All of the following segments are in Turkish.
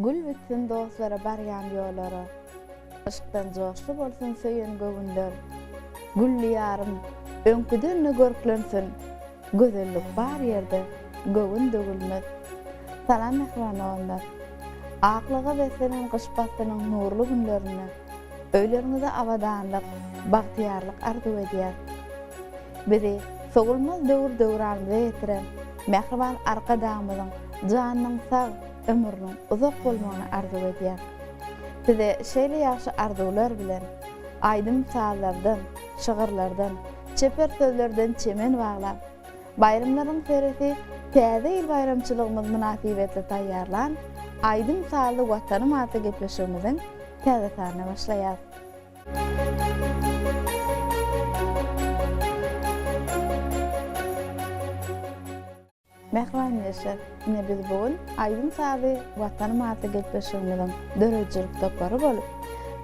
Gül bitsin dostlara barýan ýollara. Aşkdan joşly bolsun söýen göwünler. Gülli ýarym öňküden görklensin. Gözellik bar ýerde göwün dögülmez. Salam mehman olanlar. Aklyga we senin gyşbatynyň nurly günlerine, öýleriňizde awadanlyk, bagtyarlyk arzu edýär. Bizi sogulmaz döwür-döwranlyga ýetiren mehriban arkadamyzyň janynyň sag, ömrüniň uzak bolmagyny arzu edýär. Size şeýle ýaşy arzular bilen, aýdym misallardan, şygyrlardan, çeper sözlerden çemen baglap, bayramlaryň seresi täze ýyl bayramçylygymyz münasibetli taýýarlan, aýdym misally watanyň aty gepleşigimiziň täze salyna başlaýar. Mehman yaşar. Yine biz bugün aydın sabi vatanım adı gelpeşimizin döröcülük topları bolup,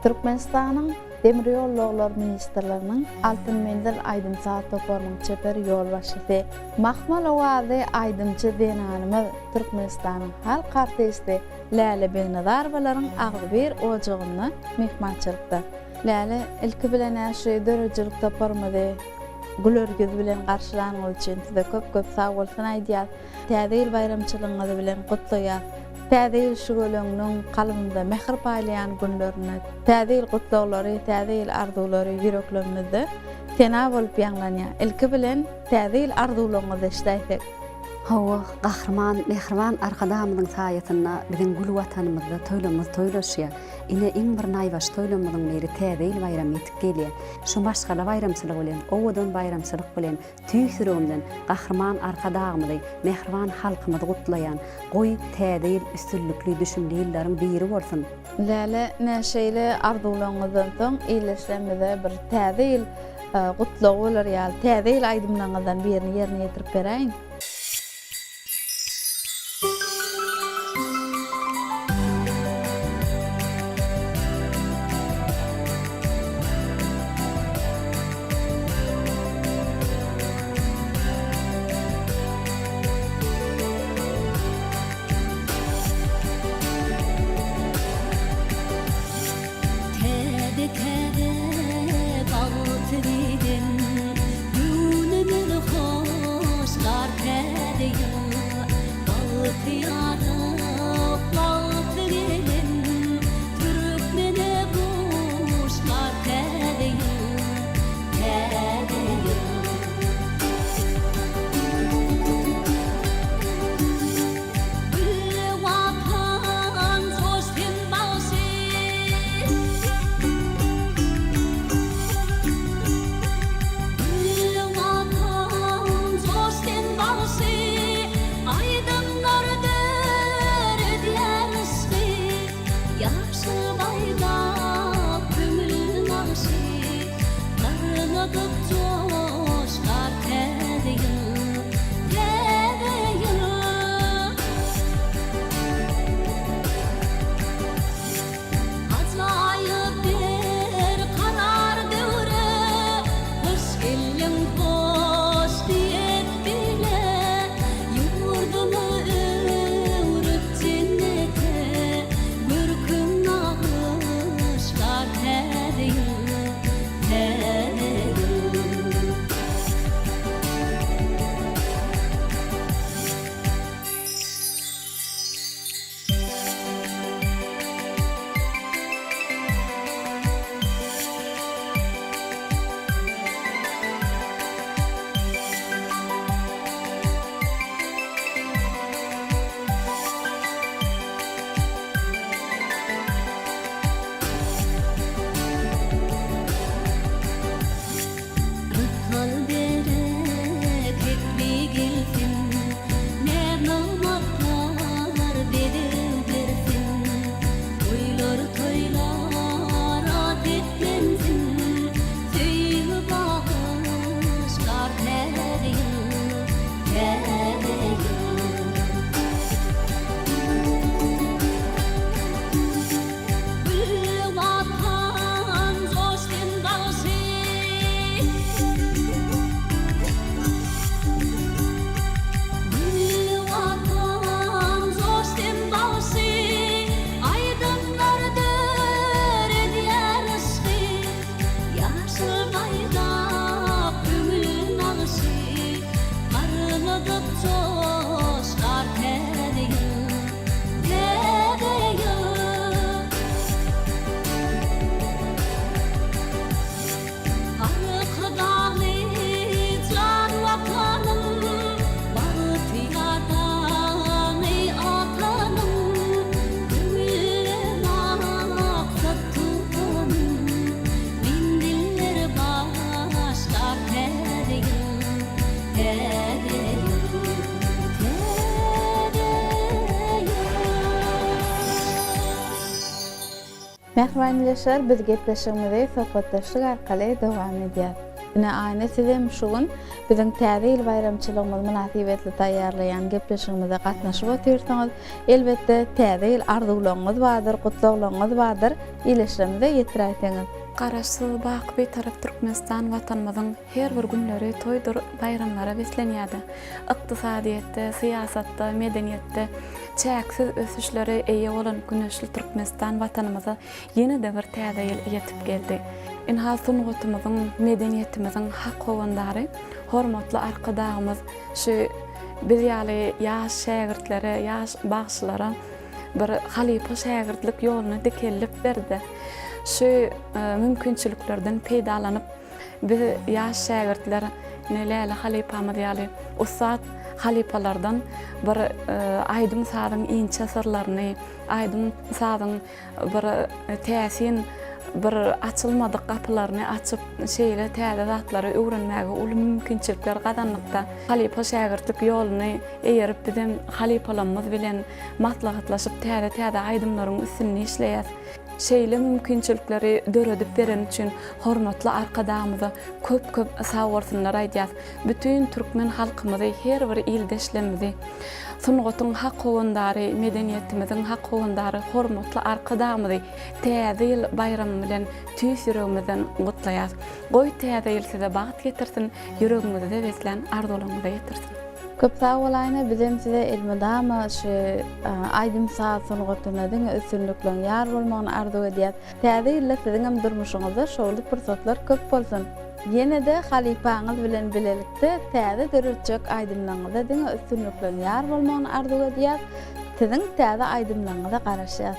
Türkmenistan'ın Demiryol Yollar Ministerlerinin Altın Mendil Aydın Saat toparının çeperi yol başçısı Mahmal Ovazi Aydınçı Denanımız Türkmenistan'ın halk artisti Lale Begnazarvaların ağlı bir ocağını mehmançılıkta. Lale ilki bilen aşı döröcülük toparımızı gülörgüz bilen garşylanyňyz üçin size köp sag bolsun aýdýar. Täze ýyl bayramçylygyňyz bilen gutlaýar. Täze ýyl şu gölüňiň kalbynda mehr paýlaýan günlerini, täze ýyl gutlawlary, täze ýyl arzulary ýüreklerimizde tena bolup ýanglanýar. Ilki bilen täze ýyl arzularyňyzy eşdäýsek. Hawa gahrman, mehriban arkadamyň saýatyna biziň gül watanymyzda toýlamyz toýlaşýar. Ine iň bir naýbaş toýlamyň beri täze ýyl bayram ýetip gelýär. Şu başga bayramçylyk bilen, owadan bayramçylyk bilen, tüýsürümden gahrman arkadamyzy, mehriban halkymyzy gutlaýan, goý täze ýyl üstünlikli düşünli ýyllaryň biri bolsun. Lale näşeýle arzularyňyzdan soň iýleşmede bir täze ýyl gutlaw bolar ýaly, täze ýyl aýdymlaryňyzdan birini ýerine ýetirip beräýin. Bağlı tridin, günümür hoş, Mehmanleşer biz gepleşigimizi söhbetleşik arkaly dowam edýär. Ine aýna sizem şugun biziň täze ýyl bayramçylygymyz münasibetli taýýarlaýan gepleşigimizde gatnaşyp otursaňyz, elbetde täze ýyl arzuwlaryňyz bardyr, gutluglaryňyz bardyr, ileşlerimize ýetiräýsiňiz. Garaşy bak bir taraf Türkmenistan watanymyzyň her bir günleri toýdur, bayramlara beslenýärdi. Ykdysadyýetde, siýasatda, medeniýetde çäksiz ösüşleri eýe bolan güneşli Türkmenistan watanymyza ýene-de bir täze ýyl ýetip geldi. Inhal sungatymyzyň, medeniýetimiziň hak howandary, hormatly arkadagymyz şu biz ýaly ýaş şägirtlere, ýaş bagşylara bir halipa şägirdlik ýoluna dikellip berdi. Şu mümkinçiliklerden peýdalanyp biz ýaş şägirdler neläli halipamyz ýaly ustad halipalardan bir aýdym sadyň inçe sırlaryny, aýdym sadyň bir täsin bir açylmadyk gapylaryny açyp şeýle täze zatlary öwrenmäge uly mümkinçilikler gadanlykda halipa şägirdlik ýoluny eýerip bizim halipalarymyz bilen maslahatlaşyp täze aýdymlaryň üstünde işleýär. Şeýle mümkinçilikleri döredip beren üçin hormatly arkadagymyza köp sag bolsunlar aýdýar. Bütün türkmen halkymyzy, her bir ildeşlerimizi, sungatyň hak howandary, medeniýetimiziň hak howandary, hormatly arkadagymyzy täze ýyl bayramy bilen tüýs ýüregimizden gutlaýar. Goý täze ýyl size bagat getirsin, ýüregimizde beslen arzuwlaryňyza ýetirsin. Köp sag bolayna bizem size elmedama şu aýdym saat sungatynyň üstünliklerini ýar bolmagyny arzu edýär. Täze ýyl siziň durmuşyňyzda şol pursatlar köp bolsun. Ýene-de halipaňyz bilen bilelikde täze döretjek aýdymlaryňyza diňe üstünliklerini ýar bolmagyny arzu edýär. Siziň täze aýdymlaryňyza garaşýar.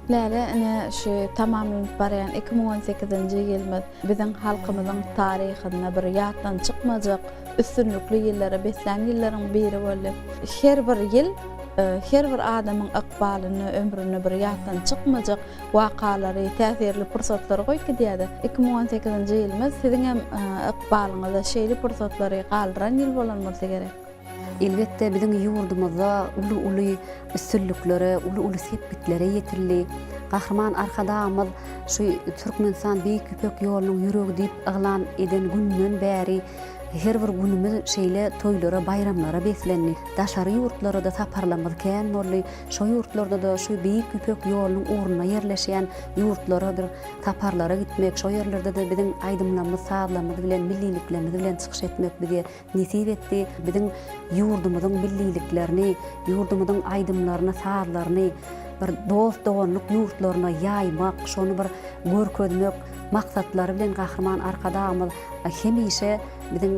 Läle ine şu tamamlanıp barayan 2018-nji ýylmy biziň halkymyzyň taryhyna bir ýatdan çykmajak üstünlükli ýyllara beslen ýyllaryň biri boldy. Her bir ýyl her bir adamyň ykbalyny, ömrüni bir ýatdan çykmajak wakalary, täsirli pursatlary goýup diýdi. 2018-nji ýylymyz siziň hem ykbalyňyza şeýle pursatlary galdyran ýyl bolan bolsa gerek. Elbette bizim yurdumuzda ulu üstünlüklere, ulu sepkitlere yetirli. Kahraman arkadamız şu Türkmenistan Büyük Köpek Yolunyň ýüregi diýip ýylan eden günden bäri her bir günümüz şeýle toýlara, bayramlara beslenni. Daşary ýurtlara da saparlamaz kän bolly. Şo ýurtlarda da şu Büyük Köpek Yolunyň urunyna ýerleşýän ýurtlara bir saparlara gitmek, şo ýerlerde de biziň aýdymlarymyz, saadlarymyz bilen, milliliklerimiz bilen çykyş etmek bize nesip etdi. Biziň ýurdumyzyň milliliklerini, ýurdumyzyň aýdymlaryny, saadlaryny bir dost doganlyk ýurtlaryna ýaýmak, şonu bir görkezmek maksatlary bilen Kahraman arkadamyz hemişe biziň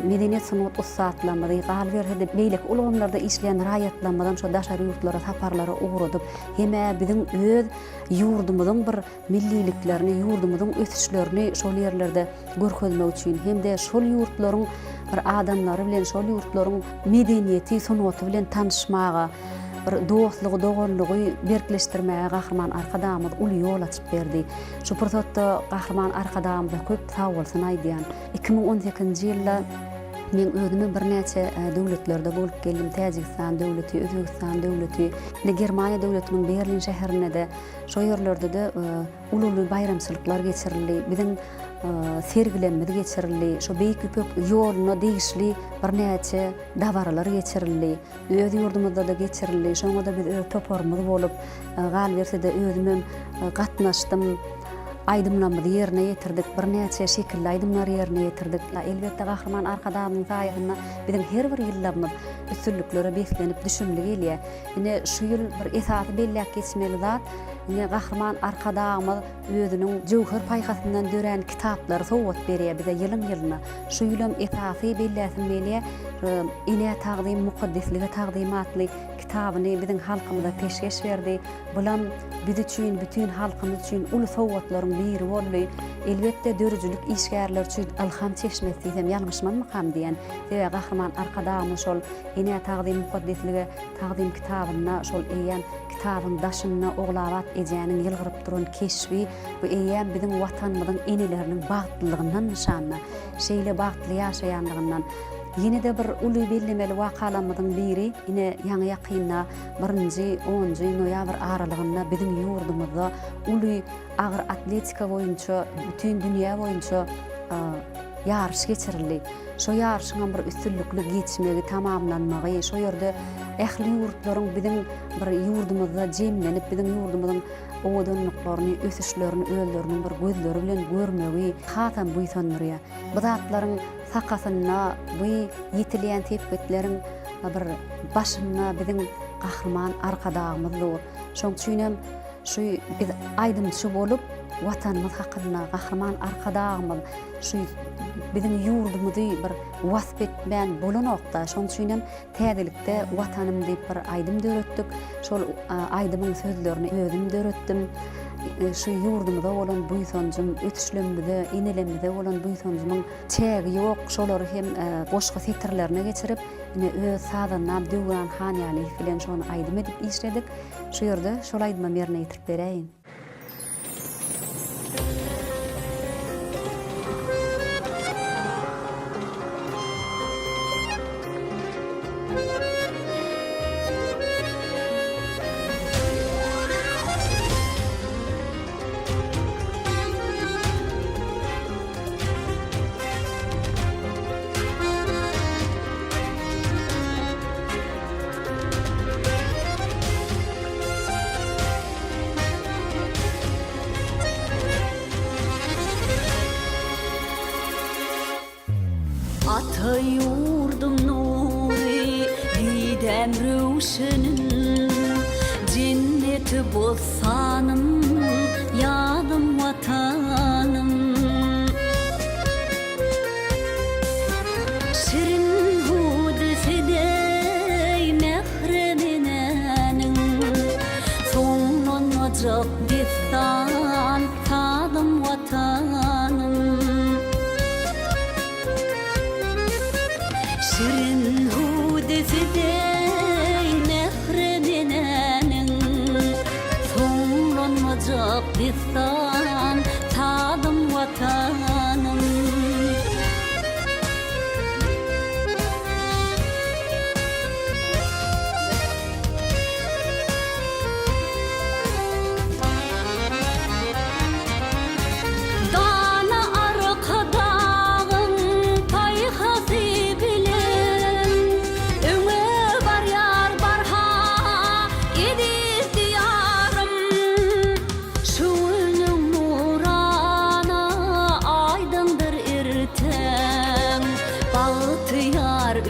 medeniýet sunuat ussatlarymyzy gal berdi. Beýlek ulgamlarda işleýän raýatlanmadan şo daşary ýurtlara saparlara ugradyp, heme biziň öz ýurdumyzyň bir milliliklerini, ýurdumyzyň ösüşlerini şol ýerlerde görkezmek üçin hemde şol ýurtlaryň bir adamlary bilen, şol ýurtlaryň medeniýeti, sunuaty bilen tanışmaga, bir dostlugy, doganlygy berkileşdirmäge Kahraman arkadamyz uly ýol açyp berdi. Şu pursatda Kahraman arkadamyza köp sag bolsun aýdýan. 2018-nji ýylda men özümi bir näçe döwletlerde bolup geldim. Täjikistan döwleti, Özbegistan döwleti, Germaniýa döwletiniň Berlin şäherinde de şo ýerlerde de uly bayramçylyklar geçirildi. Biziň sergilenmedi geçirildi. Şo Beýik Köpek ýoluna degişli bir näçe dawarlar geçirildi. Öz ýurdumyzda da geçirildi. Şoňa da biz toparmyz bolup gal berse de özüm gatnaşdym. Aýdymlarymyzy ýerine ýetirdik, bir näçe şekilli aýdymlary ýerine ýetirdik. Elbetde Kahraman arkadamyň saýagyna biziň her bir ýyllarymyz üstünliklere beslenip düşünmeli gelýär. Ine şu ýyl bir esasy belläp geçmeli zat. Ine Kahraman arkadamyz özüniň jowher paýhasyndan dören kitaplary sowgat berýär bize ýylyň. Şu ýylym esasy belläsinmeli. Ine taqdim muqaddesligi taqdimatly kitabyny biziň halkymyza peşkeş berdi. Bulam biz üçin, bütün halkymyz üçin uly sowgatlaryň biri boldy. Elbetde dörjülük işgärler üçin ilham çeşmesi diýsem ýalňyşmanmykam diýen. Debe Kahraman arkadamyz şol ine taqdim muqaddesligi taqdim kitabyna şol eýen kitabyň daşyna oglabat ejäniň ýylgyryp duran keşfi bu eýen biziň watanymyzyň eneleriniň bagtlylygyndan nişanna. Şeýle bagtly ýaşaýandygyndan yine de bir uly bellemeli wakalarymyzyň biri ine ýaňy ýakynna 1-10 noýabr aralygynda biziň ýurdumyzda uly agyr atletika boýunça bütün dünýä boýunça ýarşy geçirildi. Şo ýarşyň bir üstünlükli geçmegi tamamlanmagy, şo ýerde ähli ýurtlaryň biziň bir ýurdumyzda jemlenip biziň ýurdumyzyň owadanlyklaryny, ösüşlerini, öýlerini bir gözleri bilen görmegi hatam buýsanlary. Bu zatlaryň sakasyna, bu ýetilýän tepkitleriň bir başyna biziň Kahraman arkadamyz dur. Şoň üçin şu biz aýdymçy bolup watanymyz hakynda Kahraman arkadamyz şu biziň ýurdumyzy bir wasp etmän bolanokda. Şoň üçin täzelikde watanym diýip bir aýdym döretdik. Şol aýdymyň sözlerini özüm döretdim. Şu ýurdumyzda bolan buýsanjym, ötüşlemde, inelemde bolan buýsanjymyň çägi ýok. Şolary hem goşgy setirlerine geçirip, ine öz sadyna Döwran Hanýaly bilen şonu aýdym edip işledik. Şu ýerde şol aýdyma ýerine ýetirip bereýin. Ata yurdum nuri didem ruşenin cenneti bolsanım yadım vatanım Şirin hudifidey mehreminäniň soňdan ajak distan tadım watanım Şirin hudifidey mehreminäniň soňdan ajak distan tadım watanım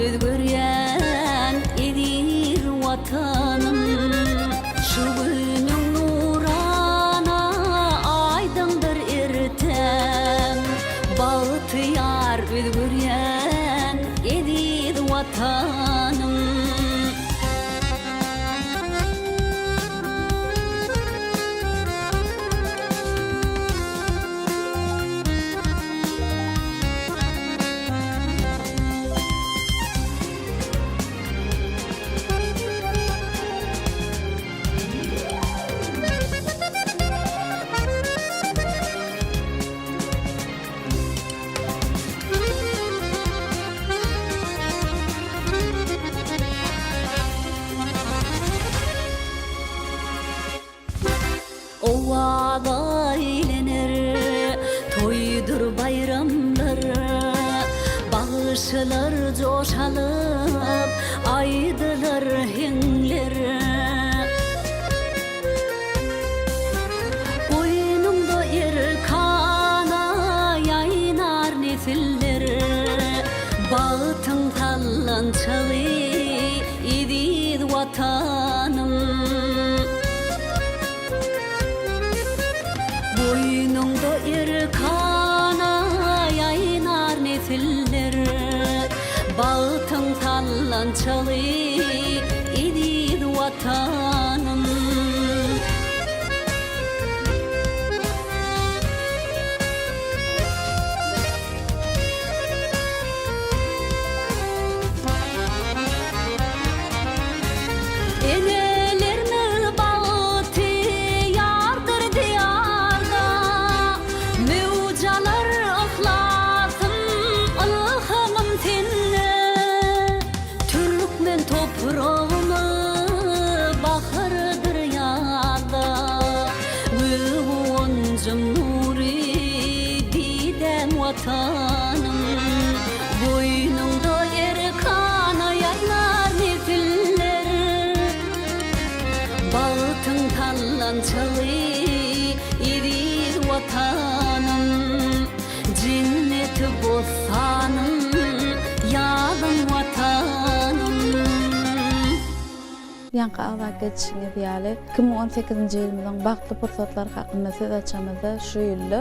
Özgüryen edir vatanım Şu günün nurana aydındır ertem Bağıtıyar özgüryen edir vatanım Ovada eylenir, toydur bayramlar Bağışlar coşalıp, aydılar hengler Boynumda erkana yaynar nesiller Bağıtın tallançalı, idid vatanım Boynumda erkana yaynar nesiller Bağıtın tallançalı idid vatanım Vatanım boynumda erkana yaylar nesiller Bağıtın tallançalı idir vatanım Cinneti bozsanım yadım vatanım Yanka ava geçişine diyali 2018-nji ýylymyzyň bagtly pursatlary hakynda söz açamyzda şu ýyly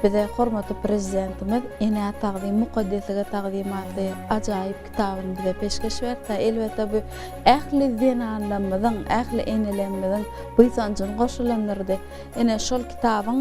bize hormatly prezidentimiz ene taqdim mukaddeslige taqdimaty ajaýyp kitabyny bize peşkeş berdi. Elbetde bu ähli zenanlamyzyň, ähli enelemizin bu sanjyny goşulandyrdy. Ene şol kitabyň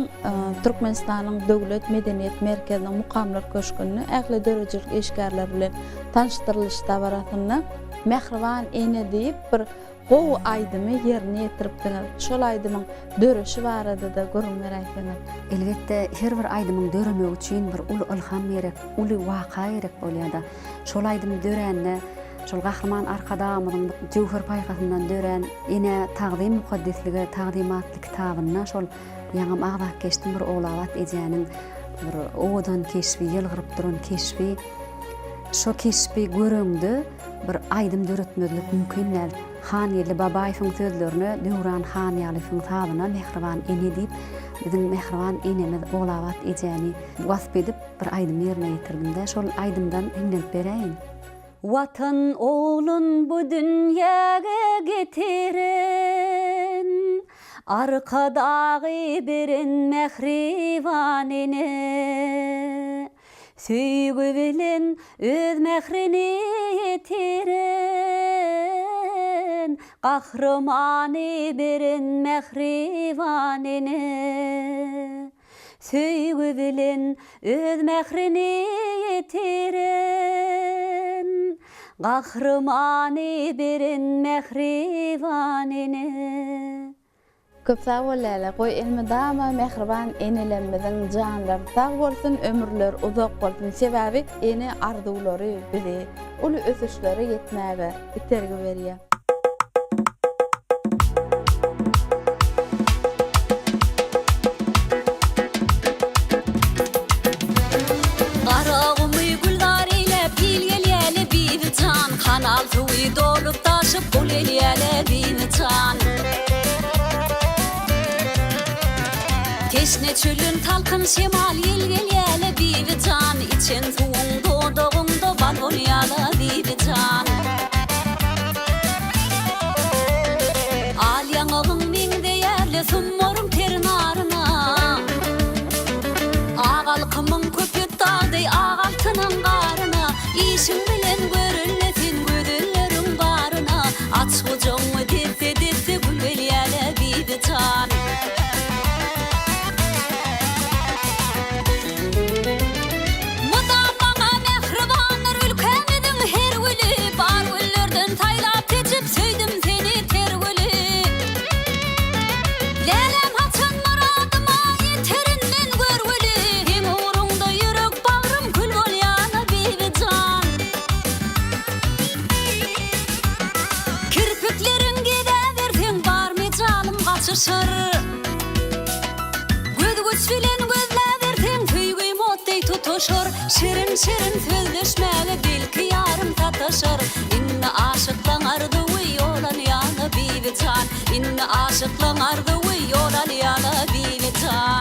Türkmenistanyň döwlet medeniýet merkeziniň mukamlar köşküni ähli dörejilik eşgärler bilen tanıştyrylışda baratyny Mehriban ene diýip bir o aydymy ýerine ýetiripdiňiz. Şol aydymyň döreşi barada da görünmeräkdiňiz. Elbetde her bir aydymyň döremek üçin bir ul ilham berek, uly waka gerek bolýar. Şol aydymy dörände şol gahrman arkadamyň Jewher paýgasyndan dören ene taqdim mukaddesligi taqdimatly kitabyna şol ýaňam agdak geçdim bir oglawat ejenin bir owadan keşfi ýylgyryp duran keşfi şo keşfi görüňdi bir aydym döretmezlik mümkin näl. Haniyeli Babaýewiň sözlerini Döwran Haniýalyň tabyna Mehriban ene diýip bizim Mehriban enemiz oglawat ejeni wasp edip bir aydym ýerine ýetirdimde şol aydymdan dinlenip bereýin. Vatan oğlun bu dünyaga getiren arkadagy birin Mehriban ene Süýgü bilen öz mehrini yetiren, gahrymany beren mehribanene. Süýgü bilen öz mehrini yetiren, gahrymany beren mehribanene. Köp sağ bollalar. Goý elmi dama mehriban enelerimiziň janlary sağ bolsun, ömürler uzak bolsun. Sebäbi ene arzulary bizi uly ösüşlere ýetmäge itergi berýär. Kanal suyu dolup taşıp kul eliyele bimitan. Teşne çölün talkın şemal yel geliyele bimitan. İçin suğun doğduğunda balon yala bimitan. Al yanağın min değerli summorum terin arına. Ağalkımın köpüt dağday ağaltının qarına. İşin bilen görüllesin gödüllerin barına. Aç kocağı dipte dipte gül eliyele bimitan. Güz bilen gözläberden tüýgüý motday tutuşur. Şirin şirin sözleşmäge belki yarım tataşır. Inni aşyklan ardywy ýolan ýaly bibitan. Inni aşyklan ardywy ýolan ýaly bibitan.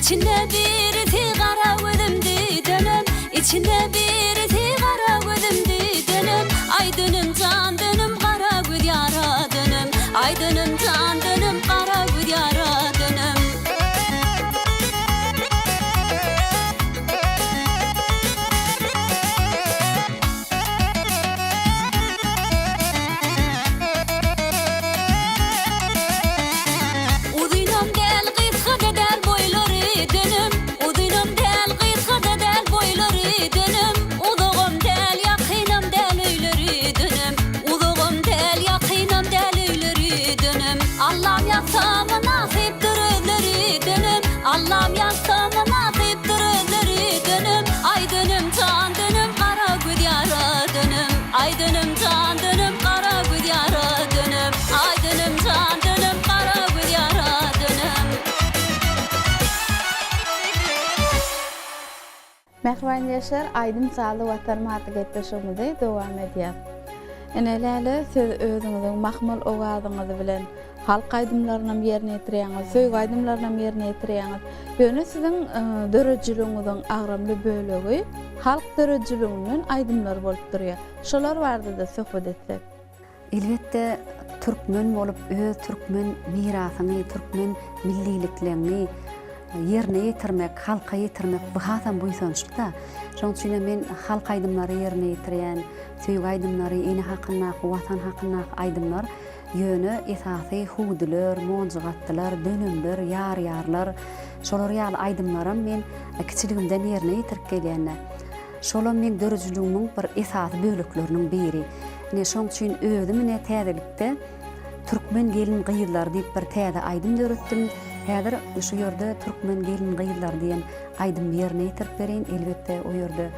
İçinde bir sigara gözümdi dönüm. İçinde bir sigara gözümdi dönüm. Ay dönüm can dönüm kara göz yara dönüm. Ay dönüm can dönüm kara göz yara dönüm. Allah'ım yazsam nasiptir özleri dönüm. Ay dönüm can dönüm kara göz yara dönüm. Ay dönüm can dönüm kara göz yara dönüm. Ay dönüm can dönüm kara göz yara dönüm. Mehriban yaşar aydın sağlı vatanmaatı gepleşigimizi dowam edýär. Eneläle siz özüňiziň mahmul owazyňyzy bilen halk aydımlarına yerine ýetirýäňiz, söýgü aydymlaryna yerine ýetirýäňiz. Ýöne siziň dörejiligiňiziň agramly bölegi halk dörejiliginden aydymlar bolup durýar. Şolar barada söhbet etsek. Elbette türkmen bolup öz türkmen mirasyny, türkmen milliliklerini yerine ýetirmek, halka ýetirmek bu hasam buýsançda. Şoň üçin men halk aydymlary yerine ýetirýän, söýgü aydymlary, ene hakyna, watan hakyna aydymlar ýöne esasy hudular, monjgatlar, dönümler, ýar-ýarlar, şolar ýaly aydymlarym men kiçiligimden yerine ýetirip gelýänler. Şolar men dörejiligiň bir esasy bölekleriniň biri. Ne şoň üçin özüm ne täzelikde türkmen gelin gyýylar diýip bir täze aydym döretdim. Häzir şu ýerde türkmen gelin gyýylar diýen aydym ýerine ýetirip berin. Elbetde o ýerde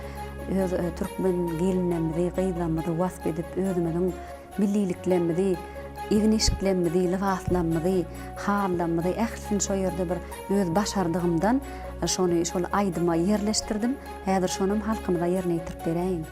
öz türkmen gelinlerimizi, gyýylarymyzy wasp edip özümiziň milliliklerimizi, ýigneşiklerimizi, libaslarymyzy, hallarymyzy ählisin şu ýerde bir öz başardygymdan şol aydyma ýerleşdirdim. Häzir şonuň halkymyza ýerine ýetirip bereýin.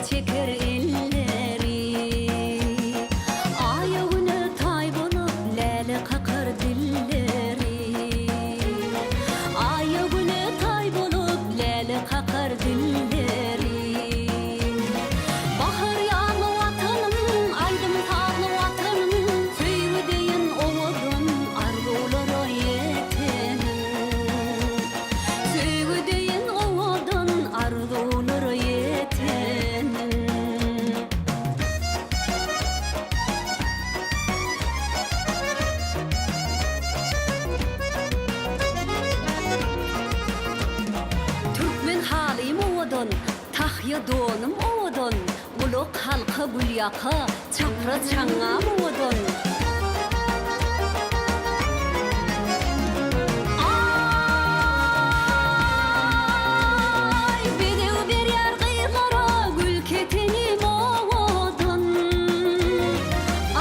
Çeker elleri ayağını tay bulup lale kakar dilleri ayağını tay bulup lale kakar dilleri bahar yağlı vatanım aydım tağlı vatanım söýgü deyin owadın arzulara yetenim söýgü deyin owadın arzulara yetenim. Türkmen halym owadan, tahya donum owadan, uluk halka gülýaka, çapra çaňam owadan. Ay, bedew berýär gyýrlara, gül ketenim owadan.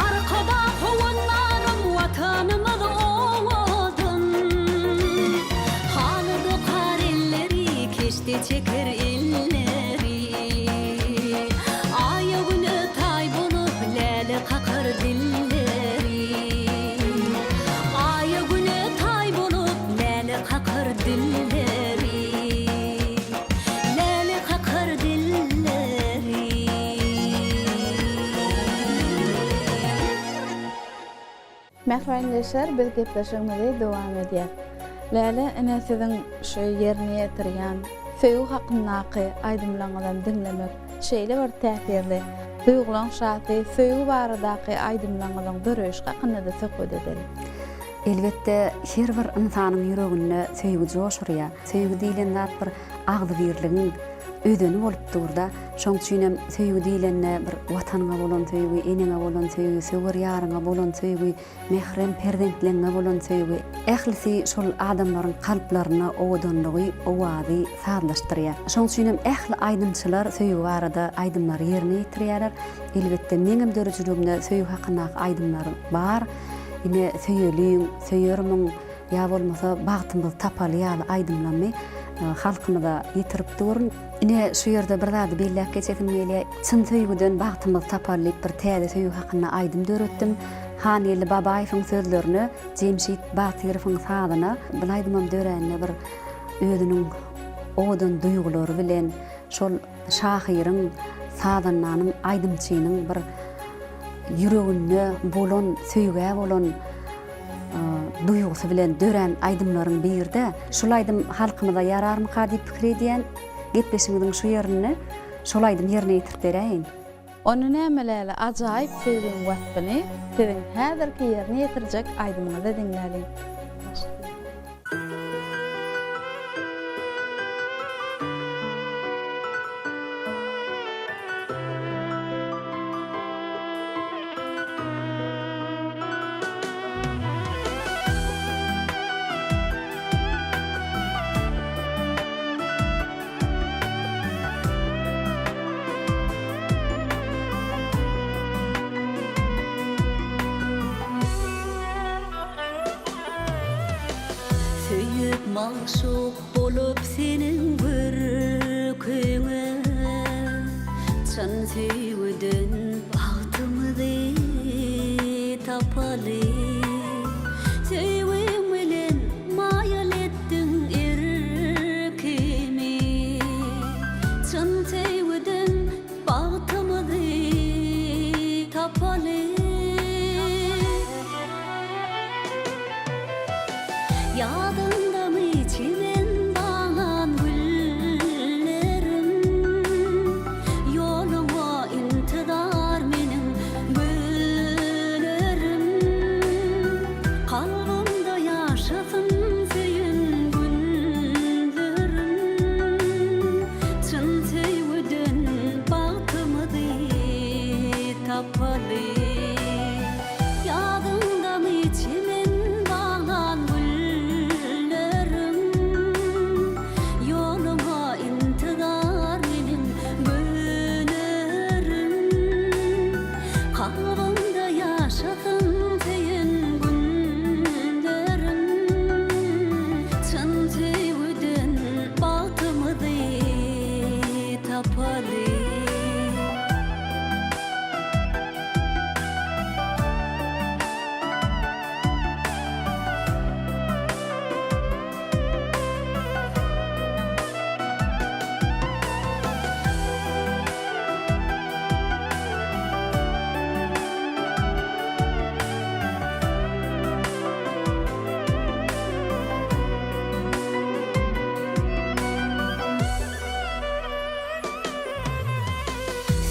Arkada howanlarym watanymyz owadan. Halydy kar elleri, keşde çeker elleri. Ayağını tay bulup lale kakar dilleri. Ayağını tay bulup lale kakar dilleri. Lale kakar dilleri. Mährenleşer biz gepleşigimize dowam edýär. Läle ene siziň şu ýerine ýetirýän söýgü hakyndaky aydymlaryňyzdan dinlemek şeýle bir täsirli, duýgulanşaty söýgü baradaky aydymlaryňyzdan döreş hakynda da söhbet edelim. Elbette her bir insanyň ýüreginde söýgü joşurýar. Söýgü diýilen zat bir agdy birligiň ödeni bolup durda. Şoň üçin hem söýgü diýilende bir watanyňa bolan söýgü, eneňe bolan söýgü, söwür ýaryňa bolan söýgü, mehrem perdentliňe bolan söýgü. Ählisi şol adamlaryň kalplaryna owadanlygy, owady sadlaşdyrýar. Şoň üçin hem ähli aydymçylar söýgü barada aydymlary ýerine ýetirýärler. Elbette meňem dörejiligimde söýgü hakynda aydymlar bar. Ine söýeliň, söýermiň, ýa bolmasa bagtymyz tapalýaly aydymlamy halkymyza ýetirip durun. Ine şu ýerde bir zady belläp geçetim gelýär. Çyn söýgüden bagtymyz tapalyp bir täze söýgü hakynda aydym döretdim. Haneli Babaýewiň sözlerini Jemşit Batyrowyň sadyna bilaýdymam döränne bir özüniň owadan duýgulary bilen şol şahyryň sadanynyň aydymçynyň bir ýüreginde bolan söýgä bolan duýgusy bilen dören aydymlaryň birde şol aydym halkymyza ýararmyka diýip pikir edýän gepleşigiň şu ýerine şol aydym ýerine ýetirip bereýin. Onu nämeläli ajaýyp söýgüň wasbyny siziň häzirki ýerine ýetirjek aydymyňyza dinläliň. bolup senin bir köňe çan sevden bahtymyzy tapaly sevim bilen mayal ettin erkemi çan sevden bahtymyzy tapaly yadındamı içimen bağlan güllerim yoluma intidar menin güllerim kalbimde yaşasın seyin günlerim çın sevden bahtımızı tapalı yadındamı içimen bağlan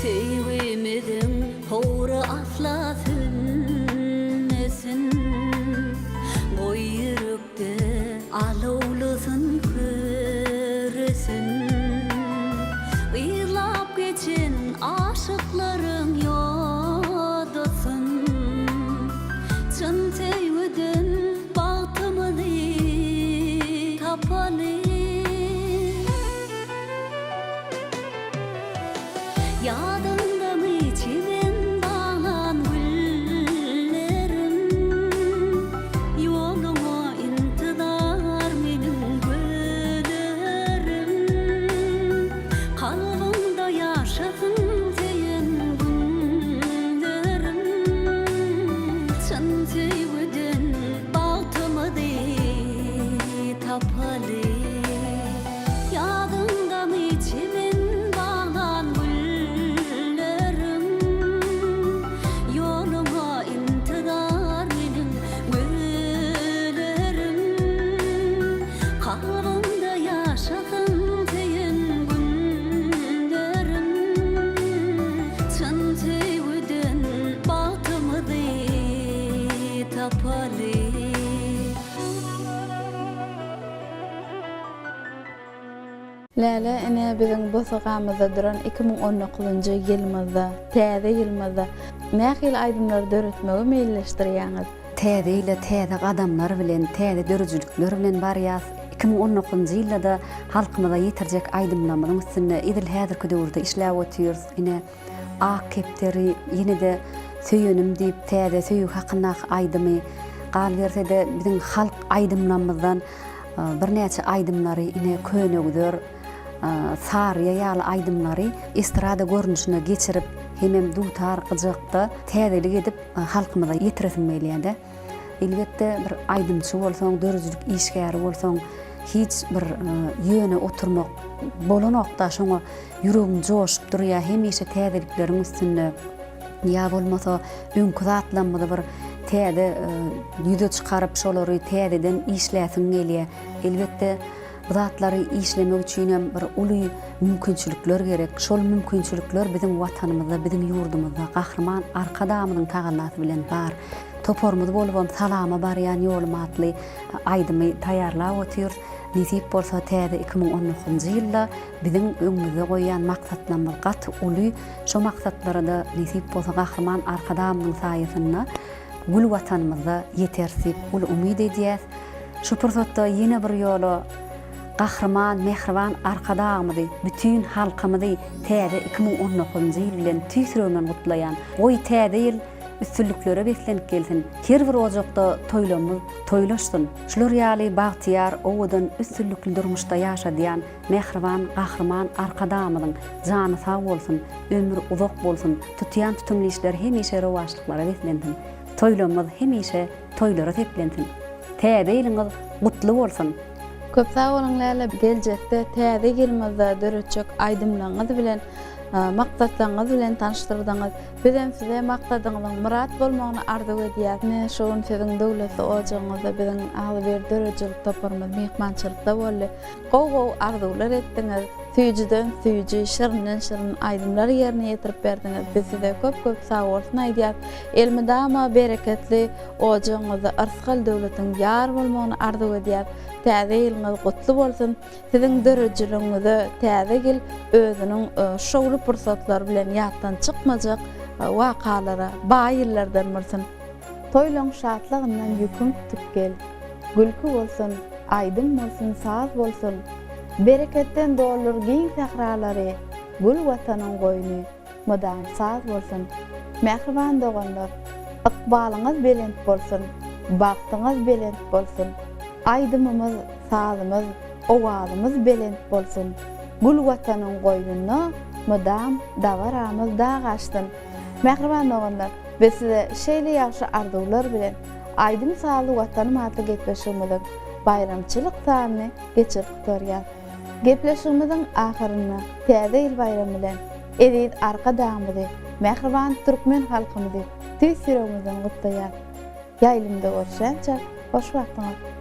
sevmedim hora aflasın boy yürekte alovlasın köresin ıylap geçen aşıkların yodasın çın sevmeden bahtımızı tapalı yadındamı içimen bağlan güllerim yoluma intidar menin güllerim kalbimde yaşasın seyin günlerim çın sevden bahtımızı tapalı yadındamı içimen bağlan Lala ene bizim bu sagamızda duran 2019-njy ýylymyzda, täze ýylymyzda nähil aýdymlar döretmegi meýilleşdirýäňiz? Täze ile täze adamlar bilen, täze dörjülükler bilen barýas. 2019-njy ýylda halkymyza ýetirjek aýdymlamyň üstünde idil häzirki döwürde işläp otyrýar. Ine ak kepleri ýene-de söýenim diýip täze söýük hakynda aýdymy galberse de bizim halk aýdymlamyzdan bir näçe aýdymlary ine könegdir. Sarıya ýaly aýdymlary estrada görnüşine geçirip hemem dutar gyjykda täzelik edip halkymyza ýetirilmeli. Elbetde bir aýdymçy bolsaň, dörjülük işgäri bolsaň, hiç bir ýöne oturmak bolanokda şoňa ýüregiň joşup durýar, hemişe täzelikleriň üstünde ýa bolmasa öňkü zatlanmada bir täze ýüze çykaryp şolary täzeden işläsiň gelýär. Elbetde bu zatlary işlemek üçin bir uly mümkinçilikler gerek. Şol mümkinçilikler bizim watanymyzda, bizim ýurdumyzda gahrman arkadamynyň tagannaty bilen bar. Topormuz bolup salama barýan ýolum atly aýdymy taýýarlap otyrýar. Nisip bolsa täze 2019-njy ýylda bizim öňümizde goýan maksatlarymyz gaty uly. Şo maksatlara da nisip bolsa gahrman arkadamynyň saýasynda gül watanymyzda ýetersip ul umyd edýäs. Şu pursatda ýene bir ýola gahrman, mehriban arkadamyzy, bütün halkymyzy täze 2019-njy ýyl bilen tüýsürenden gutlaýan. Goý täze ýyl üstünlüklere beslenip gelsin. Her bir ojokda toýlamyz toýlaşsyn. Şular ýaly bagtyar, owadan üstünlükli durmuşda ýaşadýan mehriban, gahrman arkadamyň jany sag bolsun, ömür uzak bolsun. Tutýan tutumly işler hemişe rowaşlyklara beslensin. Toýlamyz hemişe toýlara teplensin. Täze ýylyňyz gutly bolsun. Köp sag bolan Lala, geljekde täze ýylymyzda döreçek aýdymlaňyz bilen maksatlaryňyz bilen tanıştyrdyňyz. Bizem size maksadyňyzyň murat bolmagyny arzu edýär. Ne şoň siziň döwletli ojagyňyzda biziň aly bir dörejelik toparmaz mehmançylykda boldy. Gow arzular etdiňiz. Süýjüden süýjü, şirinden şirin aýdymlar ýerine ýetirip berdiňiz. Biz size köp sag bolsun aýdýar. Elmidama bereketli ojagyňyzda arskal döwletiň ýar bolmagyny arzu edýär. Täze ýylyňyz gutly bolsun. Siziň dörejeligiňizde täze gel özüniň şowly pursatlar bilen ýatdan çykmajak wakalara, baýyllardan bolsun. Toýlaň şatlygyndan ýüküm tutup gel. Gülki bolsun, aýdym bolsun, saz bolsun. Bereketten dolur giň sahralary, gül watanyň goýny, mudam saz bolsun. Mehriban doganlar, ykbalyňyz belent bolsun, bagtyňyz belent bolsun. Aýdymymyz, sazymyz, owalymyz belent bolsun. Gül watanyň goýnyna mudam dawaramyz dagaşdyn. Mehriban doganlar, biz size şeýle ýaşy arzuwlar bilen aýdym saly watany maty gepleşigimiz bayramçylyk sanyny geçirip durýar. Gepleşigimiziň ahyryna täze ýyl bayramy bilen edit arkadamyzy, mehriban türkmen halkymyzy tüýsüremiziň gutlaýar. Ýaýlymda görüşençe hoş wagtyňyz.